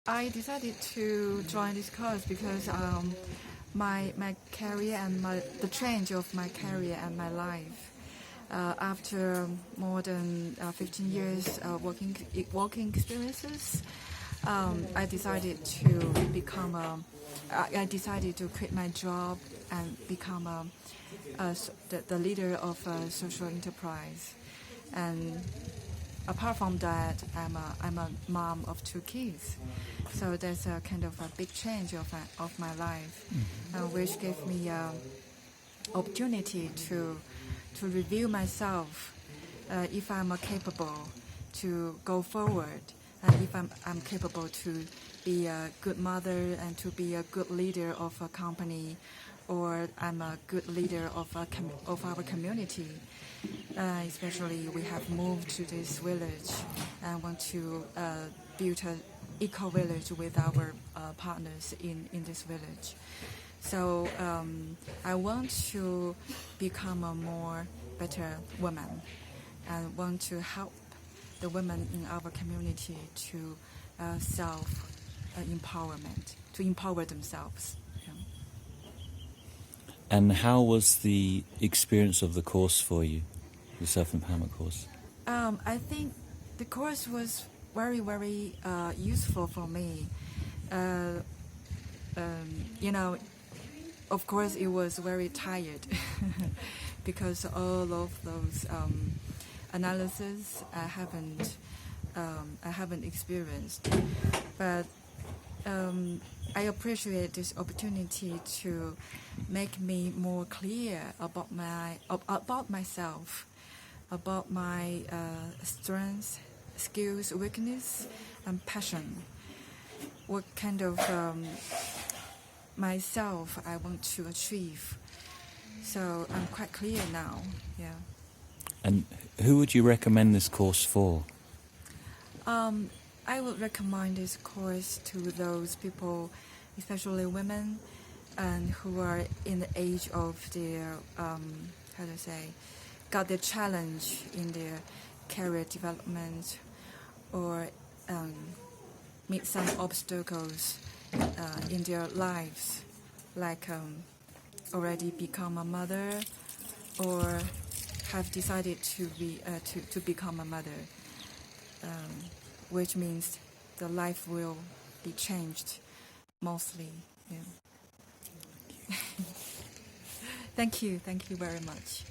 I decided to join this course because my career and the change of my career and my life. After more than 15 years working experiences, I decided to I decided to quit my job and become the leader of a social enterprise. And apart from that, I'm a mom of two kids, so that's a kind of a big change of my life, which gave me opportunity to review myself, if I'm capable to go forward, and if I'm capable to be a good mother and to be a good leader of a company, or I'm a good leader of our community. Especially we have moved to this village and want to build an eco-village with our partners in this village. So I want to become a more better woman and want to help the women in our community to self-empowerment, to empower themselves. Yeah. And how was the experience of the course for you, the self-empowerment course? I think the course was very, very useful for me. You know, of course, it was very tired because all of those analysis I haven't experienced, but I appreciate this opportunity to make me more clear about myself, about my strengths, skills, weakness, and passion. What kind of myself I want to achieve. So I'm quite clear now. Yeah. And who would you recommend this course for? I would recommend this course to those people, especially women, and who are in the age of their got the challenge in their career development, or meet some obstacles in their lives, like already become a mother, or have decided to become a mother, which means the life will be changed mostly. Yeah. Thank you very much.